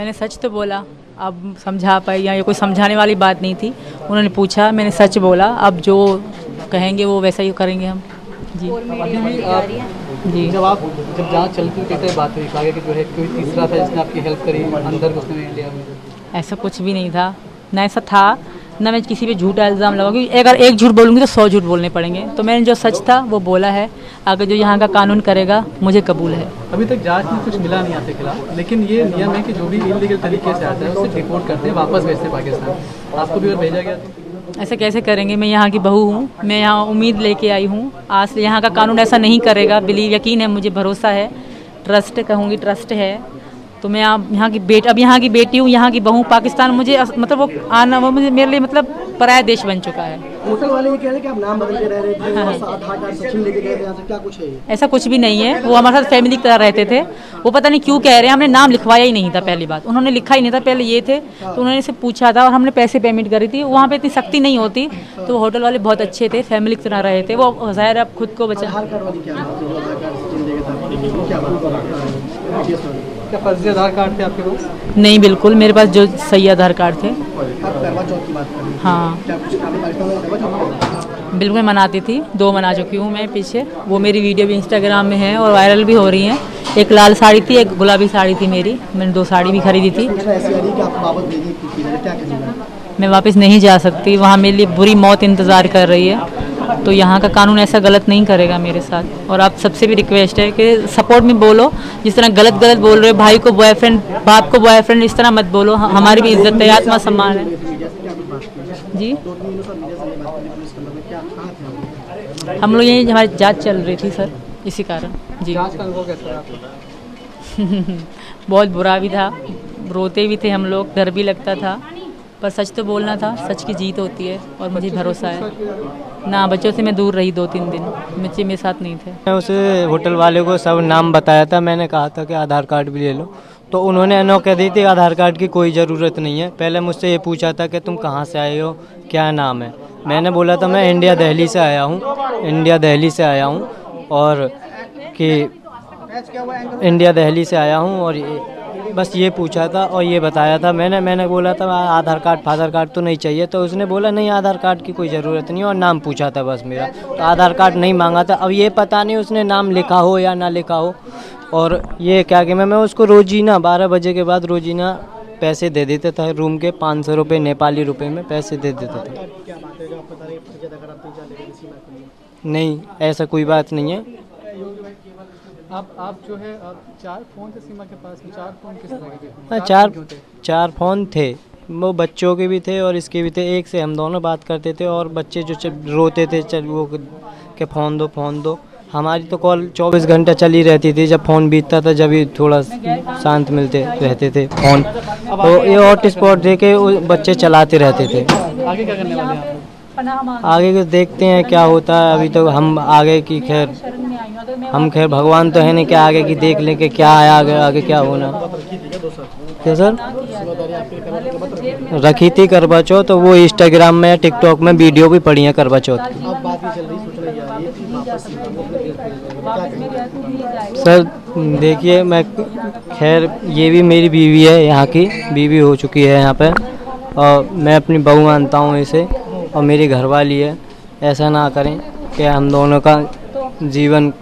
मैंने सच तो बोला, अब समझा पाई या ये कोई समझाने वाली बात नहीं थी। उन्होंने पूछा, मैंने सच बोला, अब जो कहेंगे वो वैसा ही करेंगे हम। जी अभी भी आप जी जब जांच चलती थी तो बात हुई आगे कि जो है कोई तीसरा था जिसने आपकी हेल्प करी अंदर घुसने में इंडिया में। ऐसा कुछ भी नहीं था, ना ऐसा था, ना मैं किसी पे झूठा इल्ज़ाम लगाऊंगी। अगर एक झूठ बोलूँगी तो 100 झूठ बोलने पड़ेंगे। तो मैंने जो सच था वो बोला है। अगर जो यहाँ का कानून करेगा मुझे कबूल है। अभी तक जांच में कुछ मिला नहीं आपके खिलाफ, लेकिन ये नियम है कि जो भी इलीगल तरीके से आता है उसे डिपोर्ट करते हैं, वापस भेजते हैं पाकिस्तान। आपको भी अगर भेजा गया तो ऐसा कैसे करेंगे? मैं यहाँ की बहू हूँ, मैं यहाँ उम्मीद लेके आई हूँ। आज से यहाँ का कानून ऐसा नहीं करेगा, बिलीव, यकीन है, मुझे भरोसा है, ट्रस्ट कहूँगी, ट्रस्ट है। तो मैं यहाँ की अब यहाँ की बेटी हूँ, यहाँ की बहू। पाकिस्तान मुझे मतलब वो आना, वो मुझे मेरे लिए मतलब पराया देश बन चुका है। होटल वाले ये कह रहे हैं कि आप नाम बदल के रह रहे थे, आधार कार्ड सचिन लेके गए थे, यहाँ से क्या कुछ है ये? ऐसा कुछ भी नहीं है, वो हमारे साथ फैमिली की तरह रहते थे। वो पता नहीं क्यों कह रहे हैं, हमने नाम लिखवाया ही नहीं था। पहली बात, उन्होंने लिखा ही नहीं था, पहले ये थे तो उन्होंने से पूछा था और हमने पैसे पेमेंट करी थी। वहाँ पे इतनी सख्ती नहीं होती, तो होटल वाले बहुत अच्छे थे, फैमिली की तरह रहे थे। वो ज़ाहिर है अब खुद को बचा। आधार कार्ड वाली क्या बात है, जो आधार कार्ड सचिन लेके था, वो क्या बात है? क्या फर्जी आधार कार्ड थे आपके पास? नहीं, बिल्कुल मेरे पास जो सही आधार कार्ड थे। आप करवा चौथ की बात कर रहे हैं, हाँ क्या कुछ आपने पाकिस्तान में करवा चौथ? बिल्कुल, मैं मनाती थी, 2 मना चुकी हूँ मैं पीछे। वो मेरी वीडियो भी इंस्टाग्राम में है और वायरल भी हो रही हैं। एक लाल साड़ी थी, एक गुलाबी साड़ी थी मेरी। मैंने 2 साड़ी भी खरीदी थी। सूचना ऐसी आ रही है कि आपको वापस भेजने की है, क्या कहेंगे? मैं वापस नहीं जा सकती, वहाँ मेरे लिए बुरी मौत इंतज़ार कर रही है। तो यहाँ का कानून ऐसा गलत नहीं करेगा मेरे साथ। और आप सबसे भी रिक्वेस्ट है कि सपोर्ट में बोलो। जिस तरह गलत बोल रहे हो, भाई को बॉयफ्रेंड, बाप को बॉयफ्रेंड, इस तरह मत बोलो। हमारी भी इज्जत है, आत्मा सम्मान है। जी हम लोग यही, हमारी जांच चल रही थी सर, इसी कारण। जी जांच का अनुभव कैसा है आपको? बहुत बुरा भी था, रोते भी थे हम लोग, डर भी लगता था, पर सच तो बोलना था। सच की जीत होती है और मुझे भरोसा है ना। बच्चों से मैं दूर रही 2-3 दिन, बच्चे मेरे साथ नहीं थे। मैं उसे होटल वाले को सब नाम बताया था। मैंने कहा था कि आधार कार्ड भी ले लो, तो उन्होंने नो कह दी थी आधार कार्ड की कोई ज़रूरत नहीं है। पहले मुझसे ये पूछा था कि तुम कहाँ से आए हो, क्या नाम है। मैंने बोला था मैं इंडिया दिल्ली से आया हूँ, इंडिया दिल्ली से आया हूँ, और कि इंडिया दिल्ली से आया हूँ, और बस ये पूछा था और ये बताया था। मैंने बोला था आधार कार्ड फादर कार्ड तो नहीं चाहिए, तो उसने बोला नहीं आधार कार्ड की कोई ज़रूरत नहीं, और नाम पूछा था बस मेरा, तो आधार कार्ड नहीं मांगा था। अब ये पता नहीं उसने नाम लिखा हो या ना लिखा हो। और ये क्या कि मैं उसको रोजीना 12 बजे के बाद रोजीना पैसे दे देता था, रूम के 500 रुपये नेपाली रुपए में पैसे दे देता था। नहीं, ऐसा कोई बात नहीं है। आप जो है 4 फ़ोन थे सीमा के पास में, 4 फ़ोन किस तरह के थे? हाँ, 4 फ़ोन थे, वो बच्चों के भी थे और इसके भी थे। एक से हम दोनों बात करते थे और बच्चे जो रोते थे चल वो के फ़ोन दो फ़ोन दो। हमारी तो कॉल 24 घंटा चली रहती थी। जब फ़ोन बीतता था जब ही थोड़ा शांत मिलते रहते थे फ़ोन। तो ये हॉटस्पॉट दे के बच्चे चलाते रहते थे। आगे क्या करने वाले हैं आप? आगे के देखते हैं क्या होता है। अभी तो हम आगे की खैर भगवान तो है नहीं कि आगे की देख लें कि क्या है, आगे क्या होना। क्या सर रखी थी करवा चौथ, तो वो इंस्टाग्राम में टिकटॉक में वीडियो भी पड़ी है करवा चौथ की। सर देखिए, मैं खैर ये भी मेरी बीवी है, यहाँ की बीवी हो चुकी है यहाँ पे, और मैं अपनी बहू मानता हूँ इसे, और मेरी घरवाली है। ऐसा ना करें कि हम दोनों का जीवन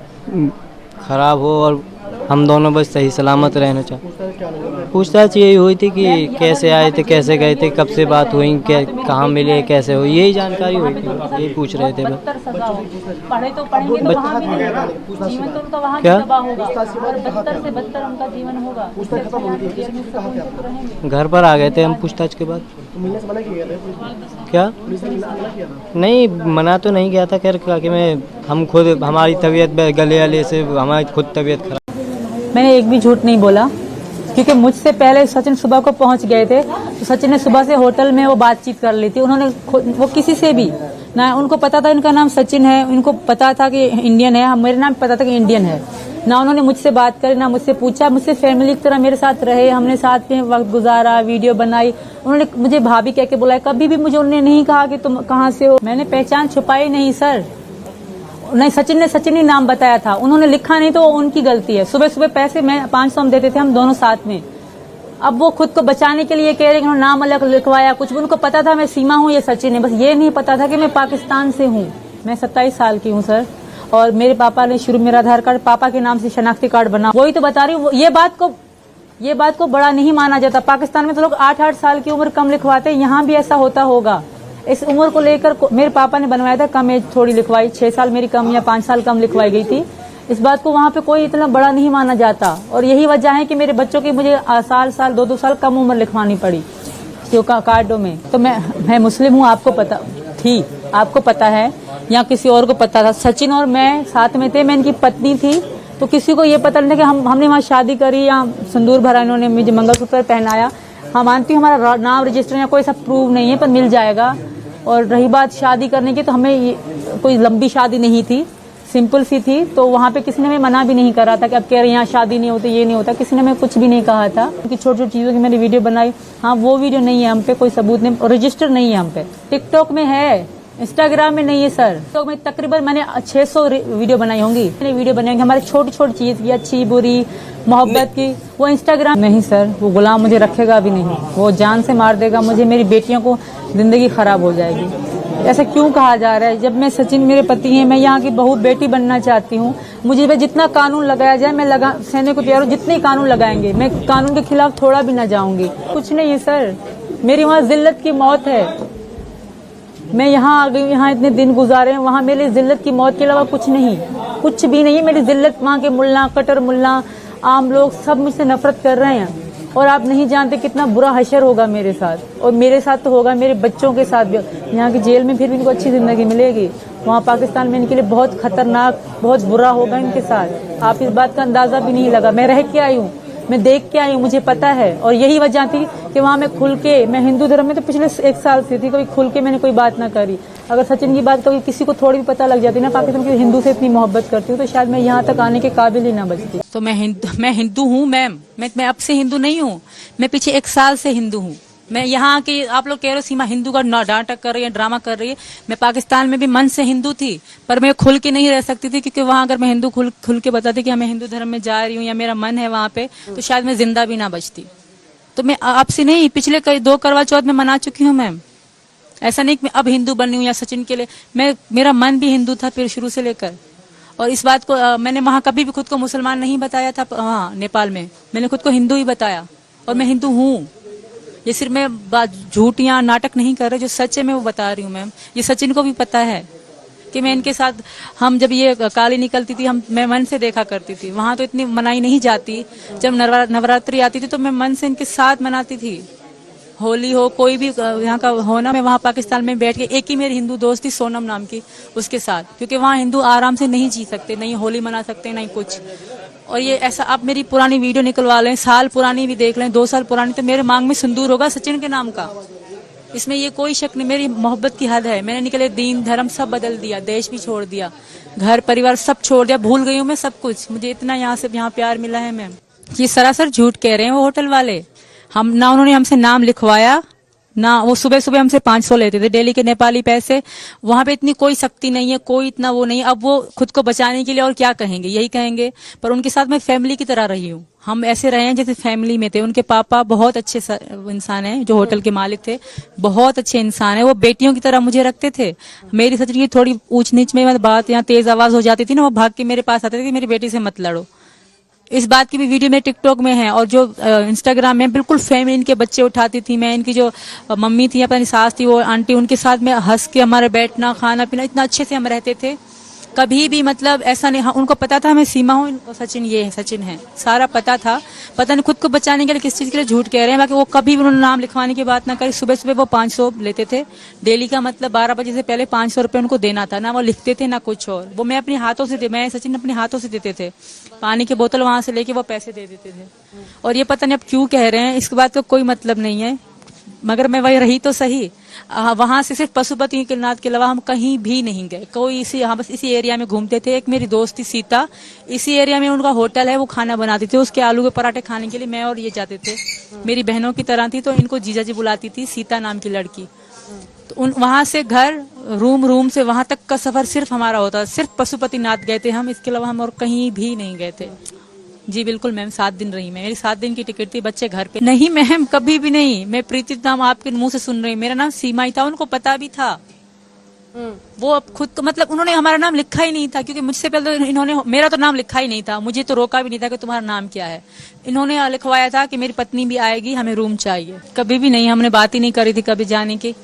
खराब हो और हम दोनों बस सही सलामत रहना चाहें। पूछताछ यही हुई थी कि कैसे आए थे, कैसे गए थे, कब से बात हुई, कहाँ मिले, कैसे हुई, यही जानकारी हुई थी, यही पूछ रहे थे बस। पढ़े तो पढ़ेंगे तो वहाँ भी जीवन तो उनका वहाँ क्या? तबाह होगा और बदतर से बदतर उनका जीवन होगा। घर पर आ गए थे हम पूछताछ के बाद। क्या? नहीं, मना तो नहीं किया था। खैर कि हम खुद हमारी तबीयत गले वाले से हमारी खुद तबीयत खराब। मैंने एक भी झूठ नहीं बोला, क्योंकि मुझसे पहले सचिन सुबह को पहुंच गए थे। तो सचिन ने सुबह से होटल में वो बातचीत कर ली थी। उन्होंने वो किसी से भी ना, उनको पता था इनका नाम सचिन है, इनको पता था कि इंडियन है, मेरे नाम पता था कि इंडियन है। ना उन्होंने मुझसे बात करी, ना मुझसे पूछा। मुझसे फैमिली की तरह मेरे साथ रहे, हमने साथ में वक्त गुजारा, वीडियो बनाई। उन्होंने मुझे भाभी कह के बुलाया, कभी भी मुझे उन्होंने नहीं कहा कि तुम कहाँ से हो। मैंने पहचान छुपाई नहीं सर। नहीं, सचिन ने सचिन ही नाम बताया था, उन्होंने लिखा नहीं तो उनकी गलती है। सुबह सुबह पैसे मैं 500 हम देते थे, हम दोनों साथ में। अब वो खुद को बचाने के लिए कह रहे हैं कि उन्होंने नाम अलग लिखवाया, कुछ भी उनको पता था मैं सीमा हूँ, ये सचिन है, बस ये नहीं पता था कि मैं पाकिस्तान से हूँ। मैं 27 साल की हूँ सर, और मेरे पापा ने शुरू मेरा आधार कार्ड पापा के नाम से शनाख्ती कार्ड बना, वही तो बता रही हूँ। ये बात को बड़ा नहीं माना जाता। पाकिस्तान में तो लोग 8-8 साल की उम्र कम लिखवाते हैं, यहाँ भी ऐसा होता होगा। इस उम्र को लेकर मेरे पापा ने बनवाया था, कम एज थोड़ी लिखवाई, 6 साल मेरी कम या 5 साल कम लिखवाई गई थी। इस बात को वहाँ पे कोई इतना बड़ा नहीं माना जाता, और यही वजह है कि मेरे बच्चों की मुझे साल 2-2 साल कम उम्र लिखवानी पड़ी कार्डों में। तो मैं मुस्लिम हूँ, आपको पता थी, आपको पता है या किसी और को पता था। सचिन और मैं साथ में थे, मैं इनकी पत्नी थी, तो किसी को ये पता नहीं था कि हमने वहाँ शादी करी या सिंदूर भरा, इन्होंने मुझे मंगलसूत्र पहनाया। हम मानती हूँ हमारा नाम रजिस्टर या कोई सब प्रूव नहीं है, पर मिल जाएगा। और रही बात शादी करने की, तो हमें कोई लंबी शादी नहीं थी, सिंपल सी थी। तो वहाँ पे किसी ने हमें मना भी नहीं करा था कि अब कह रहे यहाँ शादी नहीं होती, ये नहीं होता, किसी ने हमें कुछ भी नहीं कहा था। क्योंकि छोटी छोटी चीज़ों की मैंने वीडियो बनाई, हाँ वो वीडियो नहीं है हम पे, कोई सबूत नहीं, रजिस्टर नहीं है हम पे। टिकटॉक में है, इंस्टाग्राम में नहीं है सर। टिकटॉक में तकरीबन मैंने 600 वीडियो बनाई होंगी, मैंने वीडियो बनाई होंगी हमारी छोटी छोटी चीज़ की, अच्छी बुरी मोहब्बत की। वो इंस्टाग्राम नहीं सर, वो गुलाम मुझे रखेगा भी नहीं, वो जान से मार देगा मुझे, मेरी बेटियों को जिंदगी खराब हो जाएगी। ऐसा क्यों कहा जा रहा है? जब मैं सचिन मेरे पति हैं, मैं यहाँ की बहू बेटी बनना चाहती हूँ, मुझे जितना कानून लगाया जाए मैं सहने को तैयार हूँ। जितने कानून लगाएंगे मैं कानून के खिलाफ थोड़ा भी ना जाऊंगी। कुछ नहीं है सर, मेरी वहाँ जिल्लत की मौत है। मैं यहाँ आ गई, यहाँ इतने दिन गुजारे हैं, वहाँ मेरी जिल्लत की मौत के अलावा कुछ नहीं, कुछ भी नहीं है मेरी जिल्लत। वहाँ के मुल्ला, कटर मुल्ला, आम लोग सब मुझसे नफरत कर रहे हैं, और आप नहीं जानते कितना बुरा हशर होगा मेरे साथ, और मेरे साथ तो होगा, मेरे बच्चों के साथ भी। यहाँ की जेल में फिर भी इनको अच्छी जिंदगी मिलेगी, वहाँ पाकिस्तान में इनके लिए बहुत खतरनाक, बहुत बुरा होगा इनके साथ। आप इस बात का अंदाजा भी नहीं लगा। मैं रह के आई हूँ, मैं देख के आई हूँ, मुझे पता है। और यही वजह थी कि वहाँ मैं खुल के, मैं हिंदू धर्म में तो पिछले 1 साल से थी, कभी खुल के मैंने कोई बात ना करी। अगर सचिन की बात कभी किसी को थोड़ी भी पता लग जाती ना, पाकिस्तान की हिंदू से इतनी मोहब्बत करती हूँ, तो शायद मैं यहाँ तक आने के काबिल ही ना बचती। तो मैं हिंदू हूँ मैम, मैं अब से हिंदू नहीं हूँ, मैं पीछे 1 साल से हिंदू हूँ। मैं यहाँ की, आप लोग कह रहे हो सीमा हिंदू का नाटक कर रही है, ड्रामा कर रही है। मैं पाकिस्तान में भी मन से हिंदू थी, पर मैं खुल के नहीं रह सकती थी, क्योंकि वहाँ अगर मैं हिंदू खुल के बताती कि मैं हिंदू धर्म में जा रही हूँ या मेरा मन है वहाँ पे, तो शायद मैं जिंदा भी ना बचती। तो मैं आपसे नहीं, पिछले 2 करवा चौथ में मना चुकी हूँ मैम। ऐसा नहीं कि मैं अब हिंदू बनी हूँ या सचिन के लिए, मेरा मन भी हिंदू था फिर शुरू से लेकर। और इस बात को मैंने वहाँ कभी भी खुद को मुसलमान नहीं बताया था। वहाँ नेपाल में मैंने खुद को हिंदू ही बताया, और मैं हिंदू हूँ। ये सिर्फ मैं झूठ या नाटक नहीं कर रही, जो सच है मैं वो बता रही हूँ मैम। ये सचिन को भी पता है कि मैं इनके साथ, हम जब ये काली निकलती थी, मैं मन से देखा करती थी। वहां तो इतनी मनाई नहीं जाती, जब नवरात्रि आती थी तो मैं मन से इनके साथ मनाती थी। होली हो, कोई भी यहाँ का होना, मैं वहाँ पाकिस्तान में बैठ के, एक ही मेरी हिंदू दोस्त थी सोनम नाम की, उसके साथ, क्योंकि वहाँ हिंदू आराम से नहीं जी सकते, नहीं होली मना सकते, नहीं कुछ। और ये ऐसा, आप मेरी पुरानी वीडियो निकलवा लें, साल पुरानी भी देख लें, 2 साल पुरानी, तो मेरे मांग में सिंदूर होगा सचिन के नाम का। इसमें ये कोई शक नहीं, मेरी मोहब्बत की हद है। मैंने निकले दीन धर्म सब बदल दिया, देश भी छोड़ दिया, घर परिवार सब छोड़ दिया, भूल गई हूँ मैं सब कुछ। मुझे इतना यहाँ से यहाँ प्यार मिला है मैम। ये सरासर झूठ कह रहे हैं वो होटल वाले। हम ना, उन्होंने हमसे नाम लिखवाया ना, वो सुबह सुबह हमसे 500 लेते थे डेली के नेपाली पैसे। वहां पे इतनी कोई सख्ती नहीं है, कोई इतना वो नहीं। अब वो खुद को बचाने के लिए और क्या कहेंगे, यही कहेंगे। पर उनके साथ मैं फैमिली की तरह रही हूँ, हम ऐसे रहे हैं जैसे फैमिली में थे। उनके पापा बहुत अच्छे इंसान हैं, जो होटल के मालिक थे, बहुत अच्छे इंसान है। वो बेटियों की तरह मुझे रखते थे। मेरी सच की थोड़ी ऊंच नीच में बात या तेज आवाज हो जाती थी ना, वो भाग के मेरे पास आते थे कि मेरी बेटी से मत लड़ो। इस बात की भी वीडियो में टिकटॉक में है, और जो इंस्टाग्राम में बिल्कुल फैमिली इनके बच्चे उठाती थी मैं। इनकी जो मम्मी थी, अपनी सास थी, वो आंटी, उनके साथ में हंस के हमारे बैठना, खाना पीना, इतना अच्छे से हम रहते थे। कभी भी मतलब ऐसा नहीं, उनको पता था मैं सीमा हूँ, सचिन ये है, सचिन है, सारा पता था। पता नहीं खुद को बचाने के लिए किस चीज के लिए झूठ कह रहे हैं। बाकी वो कभी भी उन्होंने नाम लिखवाने की बात ना करी। सुबह सुबह वो 500 लेते थे डेली का, मतलब 12 बजे से पहले 500 रुपए उनको देना था। ना वो लिखते थे ना कुछ और, वो मैं अपने हाथों से, मैं सचिन अपने हाथों से देते थे। पानी की बोतल वहां से लेके वो पैसे दे देते थे। और ये पता नहीं अब क्यों कह रहे हैं, इसके बाद तो कोई मतलब नहीं है। मगर मैं वही रही तो सही, वहां से सिर्फ पशुपति के नाथ के अलावा हम कहीं भी नहीं गए। कोई हम बस इसी एरिया में घूमते थे। एक मेरी दोस्त थी सीता, इसी एरिया में उनका होटल है, वो खाना बनाती थी। उसके आलू के पराठे खाने के लिए मैं और ये जाते थे। मेरी बहनों की तरह थी, तो इनको जीजा जी बुलाती थी, सीता नाम की लड़की। तो वहां से घर, रूम से वहां तक का सफर सिर्फ हमारा होता, सिर्फ पशुपति नाथ गए थे हम, इसके अलावा हम और कहीं भी नहीं गए थे। जी बिल्कुल मैम, 7 दिन रही मैं। मेरी 7 दिन की टिकट थी, बच्चे घर पे। नहीं मैम, कभी भी नहीं। मैं प्रीति नाम आपके मुंह से सुन रही। मेरा नाम सीमा ही था, उनको पता भी था। वो अब खुद को मतलब उन्होंने हमारा नाम लिखा ही नहीं था, क्योंकि मुझसे पहले तो इन्होंने मेरा तो नाम लिखा ही नहीं था। मुझे तो रोका भी नहीं था कि तुम्हारा नाम क्या है। इन्होंने लिखवाया था कि मेरी पत्नी भी आएगी, हमें रूम चाहिए। कभी भी नहीं, हमने बात ही नहीं करी थी कभी जाने की।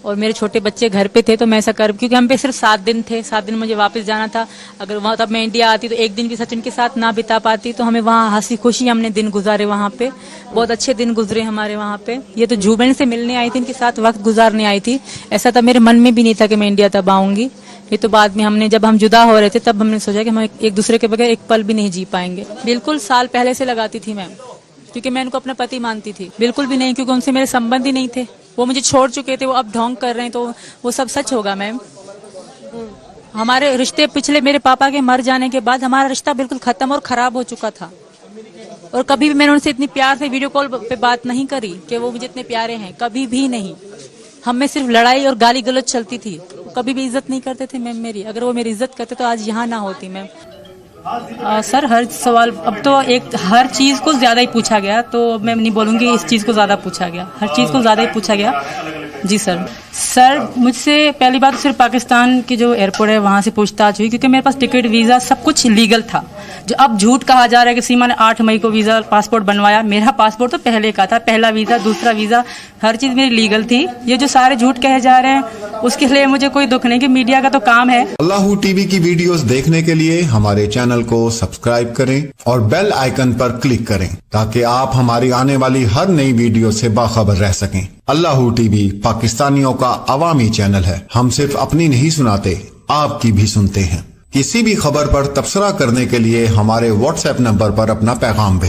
और मेरे छोटे बच्चे घर पे थे तो मैं ऐसा कर, क्योंकि हम पे सिर्फ 7 दिन थे। 7 दिन मुझे वापस जाना था। अगर वहां तब मैं इंडिया आती तो एक दिन भी सचिन के साथ ना बिता पाती। तो हमें वहाँ हंसी खुशी हमने दिन गुजारे वहाँ पे, बहुत अच्छे दिन गुजरे हमारे वहाँ पे। ये तो जुबेन से मिलने आई थी, इनके साथ वक्त गुजारने आई थी। ऐसा तो मेरे मन में भी नहीं था कि मैं इंडिया तब आऊंगी। ये तो बाद में हमने, जब हम जुदा हो रहे थे तब हमने सोचा कि हम एक दूसरे के बगैर एक पल भी नहीं जी पाएंगे। बिल्कुल साल पहले से लगाती थी मैम, क्योंकि मैं उनको अपना पति मानती थी। बिल्कुल भी नहीं, क्योंकि उनसे मेरे संबंध ही नहीं थे। वो मुझे छोड़ चुके थे, वो अब ढोंग कर रहे हैं, तो वो सब सच होगा मैम। हमारे रिश्ते पिछले मेरे पापा के मर जाने के बाद हमारा रिश्ता बिल्कुल खत्म और खराब हो चुका था। और कभी भी मैंने उनसे इतनी प्यार से वीडियो कॉल पे बात नहीं करी कि वो मुझे इतने प्यारे हैं, कभी भी नहीं। हम में सिर्फ लड़ाई और गाली गलौज चलती थी। कभी भी इज्जत नहीं करते थे मैम मेरी। अगर वो मेरी इज्जत करते तो आज यहाँ ना होती मैम। सर हर सवाल, अब तो हर चीज को ज्यादा ही पूछा गया, तो मैं नहीं बोलूंगी इस चीज को ज्यादा पूछा गया। हर चीज को ज्यादा ही पूछा गया। जी सर मुझसे पहली बात सिर्फ पाकिस्तान की जो एयरपोर्ट है वहां से पूछताछ हुई, क्योंकि मेरे पास टिकट वीजा सब कुछ लीगल था। जो अब झूठ कहा जा रहा है कि सीमा ने 8 मई को वीजा पासपोर्ट बनवाया, मेरा पासपोर्ट तो पहले का था। पहला वीजा, दूसरा वीजा, हर चीज मेरी लीगल थी। ये जो सारे झूठ कहे जा रहे हैं उसके लिए मुझे कोई दुख नहीं, कि मीडिया का तो काम है। अल्लाह टीवी की वीडियोस देखने के लिए हमारे चैनल को सब्सक्राइब करें और बेल आइकन पर क्लिक करें, ताकि आप हमारी आने वाली हर नई वीडियो से बाखबर रह सकें। अल्लाह टीवी पाकिस्तानियों का अवामी चैनल है। हम सिर्फ अपनी नहीं सुनाते, आपकी भी सुनते हैं। किसी भी खबर पर तबसरा करने के लिए हमारे व्हाट्सएप नंबर पर अपना पैगाम भेजें।